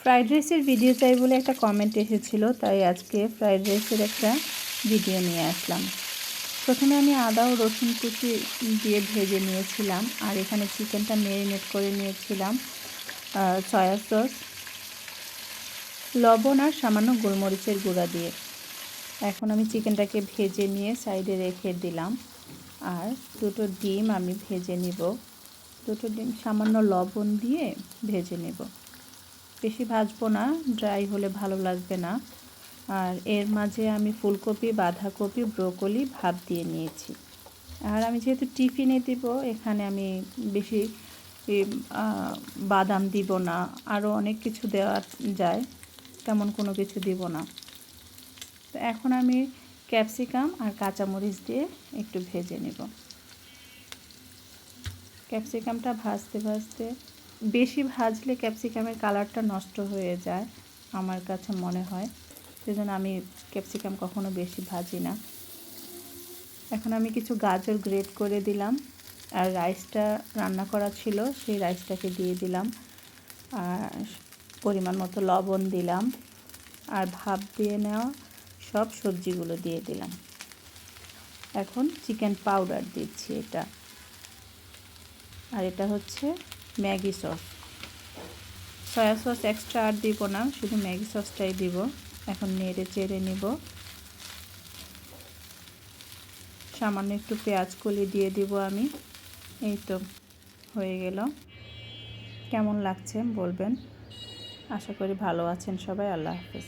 Fried রাইসের video চাই বলে একটা কমেন্ট এসেছিল, তাই আজকে ফ্রাইড রাইসের একটা ভিডিও নিয়ে আসলাম। প্রথমে আমি আদা ও রসুন কুচি দিয়ে ভেজে নিয়েছিলাম, আর এখানে চিকেনটা ম্যারিনেট করে নিয়েছিলাম সয়া সস, লবণ আর সামান্য গোলমরিচের গুঁড়া দিয়ে। এখন আমি চিকেনটাকে ভেজে নিয়ে সাইডে রেখে দিলাম। আর দুটো ডিম আমি ভেজে নিব। দুটো ডিম সামান্য লবণ দিয়ে ভেজে নেব, বেশি ভাজবো না, ড্রাই হলে ভালো লাগবে না। আর এর মাঝে আমি ফুলকপি, বাঁধাকপি, ব্রোকলি ভাপ দিয়ে নিয়েছি। আর আমি যেহেতু টিফিনে দিব, এখানে আমি বেশি বাদাম দিব না, আরও অনেক কিছু দেওয়া যায়, তেমন কোনো কিছু দিব না। তো এখন আমি ক্যাপসিকাম আর কাঁচামরিচ দিয়ে একটু ভেজে নেব। ক্যাপসিকামটা ভাজতে ভাজতে, বেশি ভাজলে ক্যাপসিকামের কালারটা নষ্ট হয়ে যায় আমার কাছে মনে হয়, সেজন্য আমি ক্যাপসিকাম কখনো বেশি ভাজি না। এখন আমি কিছু গাজর গ্রেট করে দিলাম, আর রাইসটা রান্না করা ছিল সেই রাইসটাকে দিয়ে দিলাম, আর পরিমাণ মতো লবণ দিলাম, আর ভাপ দিয়ে নেওয়া সব সবজিগুলো দিয়ে দিলাম। এখন চিকেন পাউডার দিচ্ছি এটা, আর এটা হচ্ছে Maggi sauce. Soya sauce extra আর দিব না, শুধু ম্যাগি সসটাই দিব। এখন নেড়ে চেড়ে নিব। সামান্য একটু পেঁয়াজ কলি দিয়ে দিব আমি। এই তো হয়ে গেল। কেমন লাগছে বলবেন। আশা করি ভালো আছেন সবাই। আল্লাহ হাফেজ।